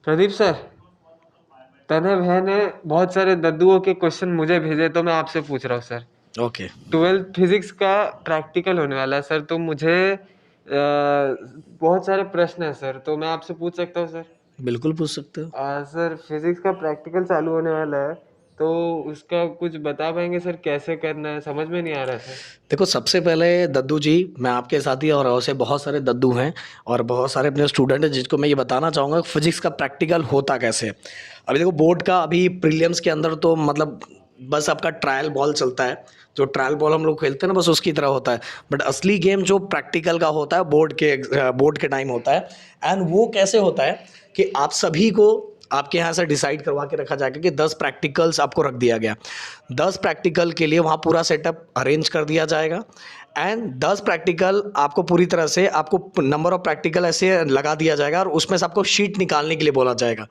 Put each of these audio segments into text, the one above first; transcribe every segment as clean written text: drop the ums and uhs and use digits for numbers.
Pradeep sir, तने भैया ने बहुत सारे दद्दुओं के क्वेश्चन मुझे भेजे तो मैं आपसे पूछ रहा हूँ सर। ओके। 12th फिजिक्स का प्रैक्टिकल होने वाला है सर, तो मुझे बहुत सारे प्रश्न है सर, तो मैं आपसे पूछ सकता हूँ सर? बिल्कुल पूछ सकते हो। सर, फिजिक्स का प्रैक्टिकल चालू होने वाला है, तो उसका कुछ बता पाएंगे सर? कैसे करना है, समझ में नहीं आ रहा है सर। देखो, सबसे पहले दद्दू जी, मैं आपके साथ ही और ऐसे बहुत सारे दद्दू हैं और बहुत सारे अपने स्टूडेंट हैं जिनको मैं ये बताना चाहूँगा फिजिक्स का प्रैक्टिकल होता कैसे है। अभी देखो, बोर्ड का अभी प्रीलिम्स के अंदर तो मतलब बस आपका ट्रायल बॉल चलता है। जो ट्रायल बॉल हम लोग खेलते हैं ना, बस उसकी तरह होता है। बट असली गेम जो प्रैक्टिकल का होता है बोर्ड के टाइम होता है। एंड वो कैसे होता है कि आप सभी को आपके यहाँ से डिसाइड करवा के रखा जाएगा कि 10 प्रैक्टिकल्स आपको रख दिया गया। 10 प्रैक्टिकल के लिए वहाँ पूरा सेटअप अरेंज कर दिया जाएगा। एंड 10 प्रैक्टिकल आपको पूरी तरह से आपको नंबर ऑफ प्रैक्टिकल ऐसे लगा दिया जाएगा और उसमें से आपको शीट निकालने के लिए बोला जाएगा।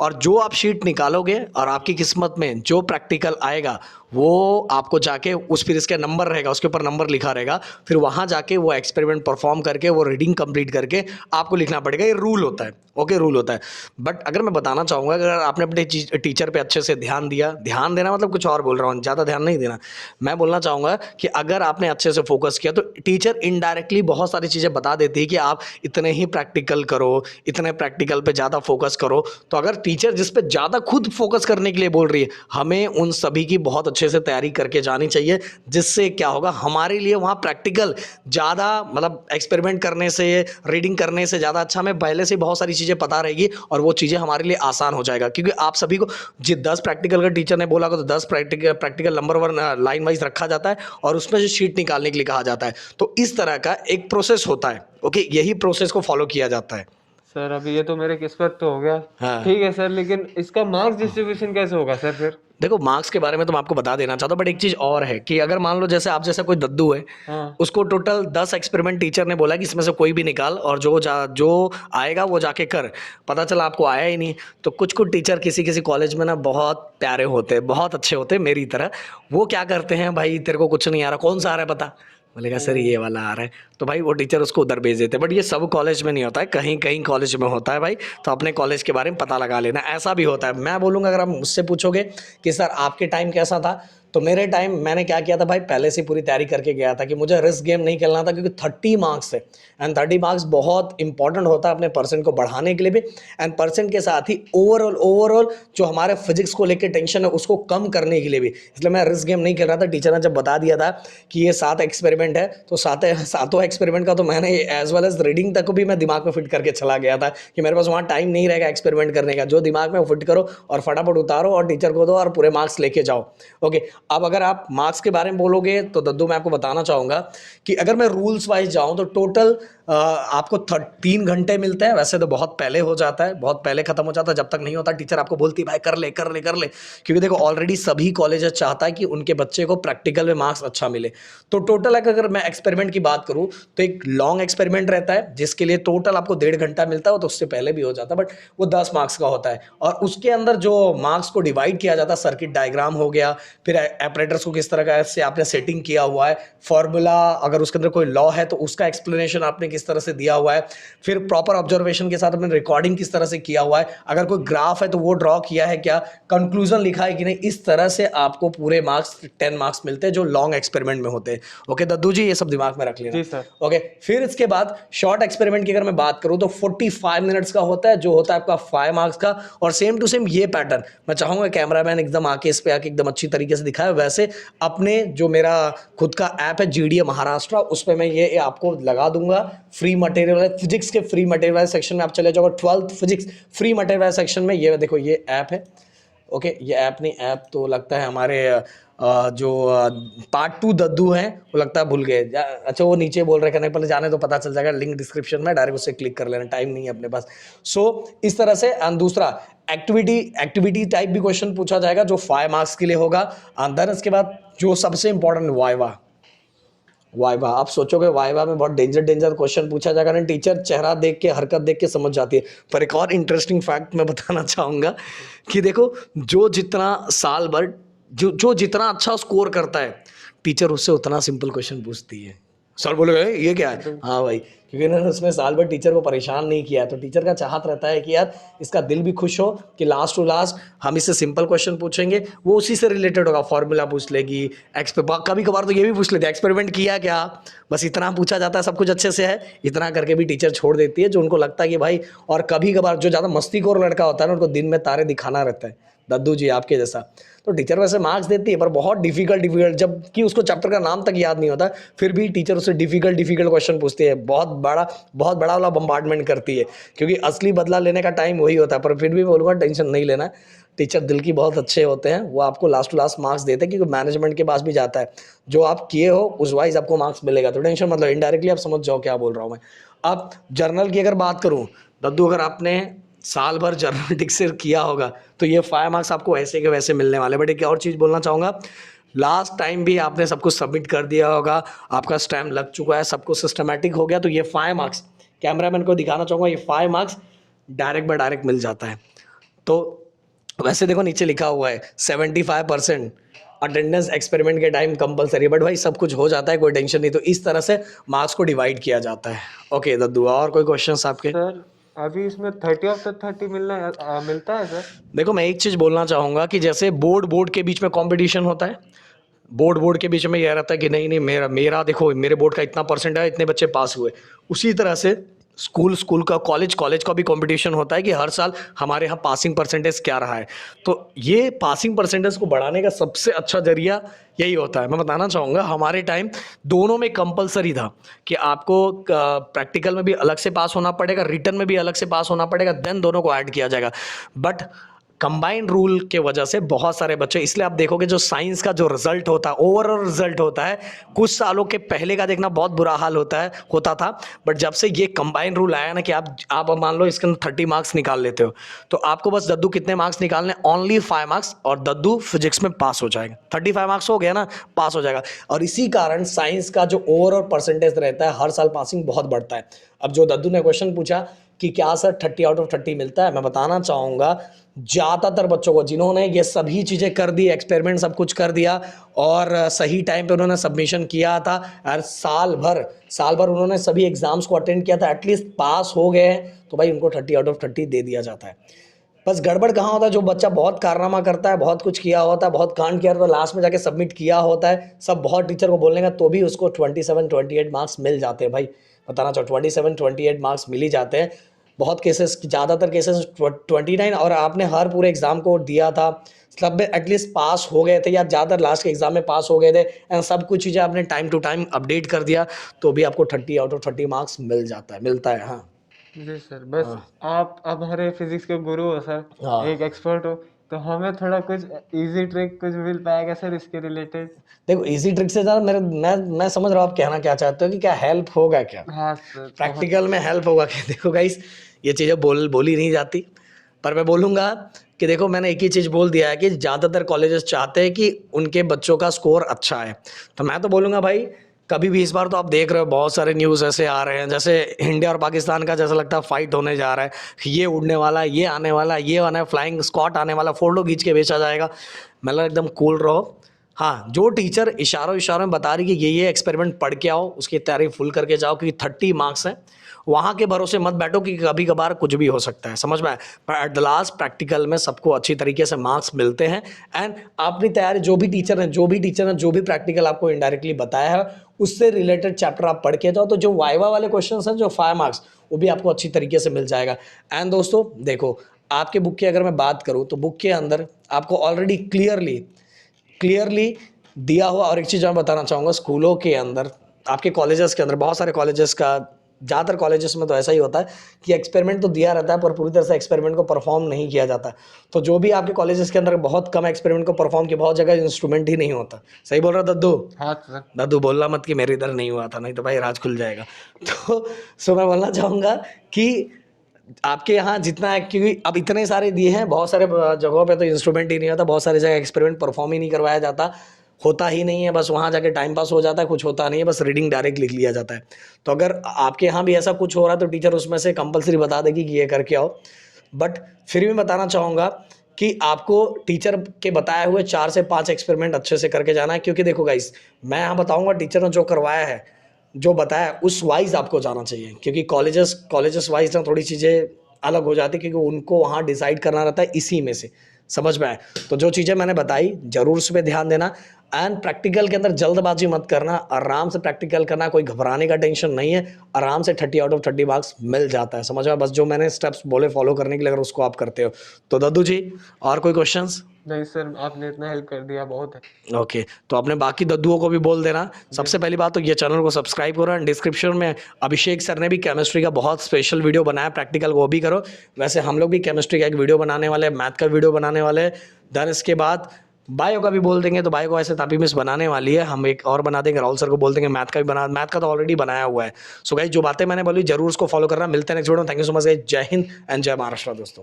और जो आप शीट निकालोगे और आपकी किस्मत में जो प्रैक्टिकल आएगा वो आपको जाके उस फिर इसका नंबर रहेगा, उसके ऊपर नंबर लिखा रहेगा। फिर वहाँ जाके वो एक्सपेरिमेंट परफॉर्म करके वो रीडिंग कंप्लीट करके आपको लिखना पड़ेगा। ये रूल होता है। ओके, रूल होता है। बट अगर मैं बताना चाहूँगा, अगर आपने अपने टीचर पे अच्छे से ध्यान दिया, ध्यान देना मतलब कुछ और बोल रहा हूँ, ज़्यादा ध्यान नहीं देना। मैं बोलना चाहूँगा कि अगर आपने अच्छे से फोकस किया तो टीचर इनडायरेक्टली बहुत सारी चीज़ें बता देती है कि आप इतने ही प्रैक्टिकल करो, इतने प्रैक्टिकल पे ज़्यादा फोकस करो। तो अगर टीचर जिस पे ज़्यादा खुद फोकस करने के लिए बोल रही है, हमें उन सभी की बहुत अच्छे से तैयारी करके जानी चाहिए। जिससे क्या होगा, हमारे लिए वहाँ प्रैक्टिकल ज़्यादा मतलब एक्सपेरिमेंट करने से, रीडिंग करने से ज़्यादा अच्छा हमें पहले से बहुत सारी चीज़ें पता रहेगी और वो चीज़ें हमारे लिए आसान हो जाएगा। क्योंकि आप सभी को जी 10 प्रैक्टिकल का टीचर ने बोला तो 10 practical number one line wise रखा जाता है और उसमें से शीट निकालने के लिए कहा जाता है। तो इस तरह का एक प्रोसेस होता है। ओके, यही प्रोसेस को फॉलो किया जाता है। सर, अभी ये तो मेरे किस्मत तो हो गया। हाँ। ठीक है सर, लेकिन इसका मार्क्स डिस्ट्रीब्यूशन कैसे होगा सर फिर? देखो, मार्क्स के बारे में तो मैं आपको बता देना चाहता हूँ, बट एक चीज़ और है कि अगर मान लो जैसे आप जैसा कोई दद्दू है, हाँ। उसको टोटल 10 एक्सपेरिमेंट टीचर ने बोला कि इसमें से कोई भी निकाल और जो आएगा वो जाके कर। पता चला आपको आया ही नहीं। तो कुछ कुछ टीचर किसी किसी कॉलेज में ना बहुत प्यारे होते हैं, बहुत अच्छे होते हैं मेरी तरह। वो क्या करते हैं, भाई तेरे को कुछ नहीं आ रहा, कौन सा आ रहा है बता। बोलेगा ओ। सर ये वाला आ रहा है। तो भाई वो टीचर उसको उधर भेज देते हैं। बट ये सब कॉलेज में नहीं होता है, कहीं कहीं कॉलेज में होता है भाई। तो अपने कॉलेज के बारे में पता लगा लेना, ऐसा भी होता है। मैं बोलूँगा, अगर आप मुझसे पूछोगे कि सर आपके टाइम कैसा था, तो मेरे टाइम मैंने क्या किया था भाई, पहले से पूरी तैयारी करके गया था कि मुझे रिस्क गेम नहीं खेलना था। क्योंकि 30 मार्क्स है एंड 30 मार्क्स बहुत इंपॉर्टेंट होता है अपने परसेंट को बढ़ाने के लिए भी। एंड परसेंट के साथ ही ओवरऑल जो हमारे फिजिक्स को लेकर टेंशन है उसको कम करने के लिए भी। इसलिए मैं रिस्क गेम नहीं खेल रहा था। टीचर ने जब बता दिया था कि ये 7 एक्सपेरिमेंट है, तो सातों एक्सपेरिमेंट का तो मैंने एज वेल एज रीडिंग तक भी मैं दिमाग में फिट करके चला गया था कि मेरे पास वहाँ टाइम नहीं रहेगा एक्सपेरिमेंट करने का। जो दिमाग में फिट करो और फटाफट उतारो और टीचर को दो और पूरे मार्क्स लेके जाओ। ओके। अब अगर आप मार्क्स के बारे में बोलोगे तो दद्दू मैं आपको बताना चाहूँगा कि अगर मैं रूल्स वाइज जाऊँ तो टोटल आपको 3 घंटे मिलते हैं। वैसे तो बहुत पहले हो जाता है, बहुत पहले खत्म हो जाता है। जब तक नहीं होता टीचर आपको बोलती है भाई कर ले कर ले कर ले। क्योंकि देखो ऑलरेडी सभी कॉलेजेस चाहता है कि उनके बच्चे को प्रैक्टिकल में मार्क्स अच्छा मिले। तो टोटल अगर मैं एक्सपेरिमेंट की बात करूँ तो एक लॉन्ग एक्सपेरिमेंट रहता है जिसके लिए टोटल आपको 1.5 घंटा मिलता है। तो उससे पहले भी हो जाता है, बट वो 10 मार्क्स का होता है। और उसके अंदर जो मार्क्स को डिवाइड किया जाता है, सर्किट डायग्राम हो गया, फिर एपरेटर्स को किस तरह का से आपने सेटिंग किया हुआ है, फॉर्मूला अगर उसके अंदर कोई लॉ है तो उसका एक्सप्लेनेशन आपने किस तरह से दिया हुआ है, फिर प्रॉपर ऑब्जर्वेशन के साथ आपने रिकॉर्डिंग किस तरह से किया हुआ है, अगर कोई ग्राफ है तो वो ड्रॉ किया है क्या, कंक्लूजन लिखा है कि नहीं। इस तरह से आपको पूरे मार्क्स 10 मार्क्स मिलते हैं जो लॉन्ग एक्सपेरिमेंट में होते हैं। ओके दद्दू जी, ये सब दिमाग में रख लेना। जी सर। ओके। फिर इसके बाद शॉर्ट एक्सपेरिमेंट की अगर मैं बात करूं तो 45 मिनट्स का होता है, जो होता है आपका 5 मार्क्स का। और सेम टू सेम ये पैटर्न मैं चाहूंगा कैमरामैन एकदम आके इस पे आके एकदम अच्छी तरीके से दिखाए। वैसे अपने जो मेरा खुद का ऐप है जीडीए महाराष्ट्र, उस पर मैं ये आपको लगा दूंगा। फ्री मटेरियल फिजिक्स के फ्री मटेरियल सेक्शन में आप चले जाओगे, 12th physics free material section में। ये देखो ये ऐप है। ओके, ये ऐप नहीं, ऐप तो लगता है हमारे जो पार्ट 2 दद्दू हैं वो लगता है भूल गए। अच्छा वो नीचे बोल रहे करने, पहले जाने तो पता चल जाएगा, लिंक डिस्क्रिप्शन में डायरेक्ट उससे क्लिक कर लेना, टाइम नहीं है अपने पास। सो इस तरह से। एंड दूसरा एक्टिविटी टाइप भी क्वेश्चन पूछा जाएगा जो 5 मार्क्स के लिए होगा। देन इसके बाद जो सबसे इंपॉर्टेंट वाइवा। वाइवा आप सोचोगे वाइवा में बहुत डेंजर क्वेश्चन पूछा जाएगा ना, टीचर चेहरा देख के हरकत देख के समझ जाती है। पर एक और इंटरेस्टिंग फैक्ट मैं बताना चाहूंगा कि देखो, जो जितना साल भर जो जो जितना अच्छा स्कोर करता है, टीचर उससे उतना सिंपल क्वेश्चन पूछती है। सर बोले "ए, ये क्या है?" एकदम। हाँ भाई, क्योंकि इन्होंने उसमें साल भर टीचर को परेशान नहीं किया है, तो टीचर का चाहत रहता है कि यार इसका दिल भी खुश हो कि लास्ट टू लास्ट हम इससे सिंपल क्वेश्चन पूछेंगे, वो उसी से रिलेटेड होगा, फॉर्मूला पूछ लेगी, कभी कभार तो ये भी पूछ लेते हैं एक्सपेरिमेंट किया क्या, बस इतना पूछा जाता है, सब कुछ अच्छे से है, इतना करके भी टीचर छोड़ देती है, जो उनको लगता है कि भाई। और कभी कभार जो ज़्यादा मस्तीखोर लड़का होता है ना, उनको दिन में तारे दिखाना रहता है, दद्दू जी आपके जैसा, तो टीचर वैसे मार्क्स देती है, पर बहुत डिफिकल्ट डिफिकल्ट, जबकि उसको चैप्टर का नाम तक याद नहीं होता, फिर भी टीचर उससे डिफिकल्ट डिफिकल्ट क्वेश्चन पूछती है, बहुत बड़ा वाला बम्बार्डमेंट करती है, क्योंकि असली बदला लेने का टाइम वही होता है। पर फिर भी बोलूँगा टेंशन नहीं लेना, टीचर दिल की बहुत अच्छे होते हैं, वो आपको लास्ट टू लास्ट मार्क्स देते हैं, क्योंकि मैनेजमेंट के पास भी जाता है, जो आप किए हो उस वाइज आपको मार्क्स मिलेगा, तो टेंशन मतलब इनडायरेक्टली आप समझ जाओ क्या बोल रहा हूँ मैं। अब जर्नल की अगर बात करूँ, दद्दू, अगर आपने साल भर जर्नल डिक्शनरी किया होगा तो ये 5 मार्क्स आपको ऐसे के वैसे मिलने वाले। बट एक और चीज़ बोलना चाहूँगा, लास्ट टाइम भी आपने सब कुछ सबमिट कर दिया होगा, आपका स्टैम्प लग चुका है, सब कुछ सिस्टमैटिक हो गया, तो ये 5 मार्क्स कैमरामैन को दिखाना चाहूँगा, ये 5 मार्क्स डायरेक्ट बाय डायरेक्ट मिल जाता है। तो वैसे देखो नीचे लिखा हुआ है 75% अटेंडेंस एक्सपेरिमेंट के टाइम कंपलसरी, बट भाई सब कुछ हो जाता है, कोई टेंशन नहीं, तो इस तरह से मार्क्स को डिवाइड किया जाता है। ओके दद्दू, और कोई क्वेश्चंस आपके? सर अभी इसमें 30 ऑफ द 30 मिलता है सर? देखो मैं एक चीज़ बोलना चाहूँगा कि जैसे बोर्ड बोर्ड के बीच में कंपटीशन होता है, बोर्ड बोर्ड के बीच में यह रहता है कि नहीं नहीं, मेरा मेरा देखो मेरे बोर्ड का इतना परसेंट है, इतने बच्चे पास हुए, उसी तरह से स्कूल स्कूल का, कॉलेज कॉलेज का भी कंपटीशन होता है कि हर साल हमारे यहाँ पासिंग परसेंटेज क्या रहा है। तो ये पासिंग परसेंटेज को बढ़ाने का सबसे अच्छा जरिया यही होता है। मैं बताना चाहूँगा हमारे टाइम दोनों में कंपलसरी था कि आपको प्रैक्टिकल में भी अलग से पास होना पड़ेगा, रिटर्न में भी अलग से पास होना पड़ेगा, देन दोनों को ऐड किया जाएगा। बट कंबाइंड रूल के वजह से बहुत सारे बच्चे, इसलिए आप देखोगे जो साइंस का जो रिजल्ट होता है, ओवरऑल रिजल्ट होता है, कुछ सालों के पहले का देखना बहुत बुरा हाल होता था। बट जब से ये कंबाइंड रूल आया ना कि आप अब मान लो इसके अंदर 30 मार्क्स निकाल लेते हो, तो आपको बस दद्दू कितने मार्क्स निकालने, ओनली 5 मार्क्स, और दद्दू फिजिक्स में पास हो जाएगा। 35 मार्क्स हो गया ना, पास हो जाएगा। और इसी कारण साइंस का जो ओवरऑल परसेंटेज रहता है, हर साल पासिंग बहुत बढ़ता है। अब जो दद्दू ने क्वेश्चन पूछा कि क्या सर 30 आउट ऑफ 30 मिलता है, मैं बताना चाहूँगा ज़्यादातर बच्चों को जिन्होंने ये सभी चीज़ें कर दी, एक्सपेरिमेंट सब कुछ कर दिया, और सही टाइम पे उन्होंने सबमिशन किया था, और साल भर उन्होंने सभी एग्ज़ाम्स को अटेंड किया था, एटलीस्ट पास हो गए हैं, तो भाई उनको 30 आउट ऑफ 30 दे दिया जाता है। बस गड़बड़ कहाँ होता है, जो बच्चा बहुत कारनामा करता है, बहुत कुछ किया होता है, बहुत कांड किया होता है, लास्ट में जाके सबमिट किया होता है, सब बहुत टीचर को बोलने का, तो भी उसको 27-28 मार्क्स मिल जाते हैं भाई। बताना चाहो 27-28 मार्क्स मिल ही जाते हैं। बहुत केसेस, ज़्यादातर केसेस 29, और आपने हर पूरे एग्ज़ाम को दिया था, सब में एटलीस्ट पास हो गए थे, या ज़्यादातर लास्ट के एग्ज़ाम में पास हो गए थे, एंड सब कुछ चीज़ें आपने टाइम टू टाइम अपडेट कर दिया, तो भी आपको 30 आउट ऑफ 30 मार्क्स मिलता है। हाँ जी सर, बस हाँ आप हमारे फिजिक्स के गुरु हो सर, हाँ। एक एक्सपर्ट हो, तो हमें थोड़ा कुछ इजी ट्रिक कुछ मिल पाएगा सर इसके रिलेटेड? देखो इजी ट्रिक से ज़्यादा मेरे मैं समझ रहा हूँ आप कहना क्या चाहते हो, कि क्या हेल्प होगा क्या, हाँ सर, बहुत। प्रैक्टिकल में हेल्प होगा क्या। देखो गाइस, ये चीज़ें बोली नहीं जाती, पर मैं बोलूँगा कि देखो मैंने एक ही चीज़ बोल दिया है कि ज़्यादातर कॉलेजेस चाहते हैं कि उनके बच्चों का स्कोर अच्छा है, तो मैं तो बोलूँगा भाई कभी भी, इस बार तो आप देख रहे हो बहुत सारे न्यूज़ ऐसे आ रहे हैं, जैसे इंडिया और पाकिस्तान का जैसा लगता है फाइट होने जा रहा है, ये उड़ने वाला है, ये आने वाला है, ये आना है, फ्लाइंग स्क्वाड आने वाला, फोटो खींच के बेचा जाएगा। मतलब एकदम कूल रहो। हाँ, जो टीचर इशारों इशारों में बता रही कि ये एक्सपेरिमेंट पढ़ के आओ, उसकी तैयारी फुल करके जाओ, क्योंकि 30 मार्क्स हैं, वहाँ के भरोसे मत बैठो कि कभी कभार कुछ भी हो सकता है, समझ में आया। पर एट द लास्ट प्रैक्टिकल में सबको अच्छी तरीके से मार्क्स मिलते हैं, एंड अपनी तैयारी, जो भी टीचर हैं जो भी प्रैक्टिकल आपको इनडायरेक्टली बताया है, उससे रिलेटेड चैप्टर आप पढ़ के जाओ, तो जो वाइवा वाले क्वेश्चन हैं, जो 5 मार्क्स, वो भी आपको अच्छी तरीके से मिल जाएगा। एंड दोस्तों देखो, आपके बुक की अगर मैं बात करूँ, तो बुक के अंदर आपको ऑलरेडी क्लियरली दिया हुआ, और एक चीज़ मैं बताना चाहूँगा, स्कूलों के अंदर, आपके कॉलेजेस के अंदर, बहुत सारे कॉलेजेस का, ज़्यादातर कॉलेजेस में तो ऐसा ही होता है कि एक्सपेरिमेंट तो दिया रहता है, पर पूरी तरह से एक्सपेरिमेंट को परफॉर्म नहीं किया जाता। तो जो भी आपके कॉलेजेस के अंदर बहुत कम एक्सपेरिमेंट को परफॉर्म किया, बहुत जगह इंस्ट्रूमेंट ही नहीं होता। सही बोल रहा दद्दू? हाँ सर। दादू बोलना मत कि मेरे इधर नहीं हुआ था, नहीं तो भाई राज खुल जाएगा। तो सो मैं बोलना चाहूँगा कि आपके यहाँ जितना है, क्योंकि अब इतने सारे दिए हैं, बहुत सारे जगहों पे तो इंस्ट्रूमेंट ही नहीं होता, बहुत सारी जगह एक्सपेरिमेंट परफॉर्म ही नहीं करवाया जाता, होता ही नहीं है, बस वहाँ जाके टाइम पास हो जाता है, कुछ होता नहीं है, बस रीडिंग डायरेक्ट लिख लिया जाता है। तो अगर आपके यहाँ भी ऐसा कुछ हो रहा है, तो टीचर उसमें से कंपलसरी बता देगी कि ये करके आओ। बट फिर भी बताना चाहूँगा कि आपको टीचर के बताए हुए 4 से 5 एक्सपेरिमेंट अच्छे से करके जाना है, क्योंकि देखो गाइस, मैं यहाँ बताऊँगा टीचर ने जो करवाया है, जो बताया उस वाइज आपको जाना चाहिए, क्योंकि कॉलेजेस वाइज ना थोड़ी चीज़ें अलग हो जाती है, क्योंकि उनको वहाँ डिसाइड करना रहता है इसी में से, समझ में आए। तो जो चीज़ें मैंने बताई ज़रूर उस पर ध्यान देना, एंड प्रैक्टिकल के अंदर जल्दबाजी मत करना, आराम से प्रैक्टिकल करना, कोई घबराने का टेंशन नहीं है, आराम से 30 out of 30 मार्क्स मिल जाता है, समझ में। बस जो मैंने स्टेप्स बोले फॉलो करने के लिए, अगर उसको आप करते हो तो। दद्दू जी और कोई क्वेश्चंस? नहीं सर, आपने इतना हेल्प कर दिया, बहुत है। ओके, तो अपने बाकी दद्दुओं को भी बोल देना। सबसे पहली बात तो ये चैनल को सब्सक्राइब करो, एंड डिस्क्रिप्शन में अभिषेक सर ने भी केमिस्ट्री का बहुत स्पेशल वीडियो बनाया प्रैक्टिकल, वो भी करो। वैसे हम लोग भी केमिस्ट्री का एक वीडियो बनाने वाले हैं, मैथ का वीडियो बनाने वाले हैं। देन इसके बाद बायो का भी बोल देंगे, तो बायो को ऐसे तापी मिस बनाने वाली है, हम एक और बना देंगे। राहुल सर को बोल देंगे मैथ का भी बना, मैथ का तो ऑलरेडी बनाया हुआ है। सो गाइस जो बातें मैंने बोली जरूर उसको फॉलो करना। मिलते हैं नेक्स्ट वीडियो में। Thank you so much guys, जय हिंद एंड जय महाराष्ट्र दोस्तों।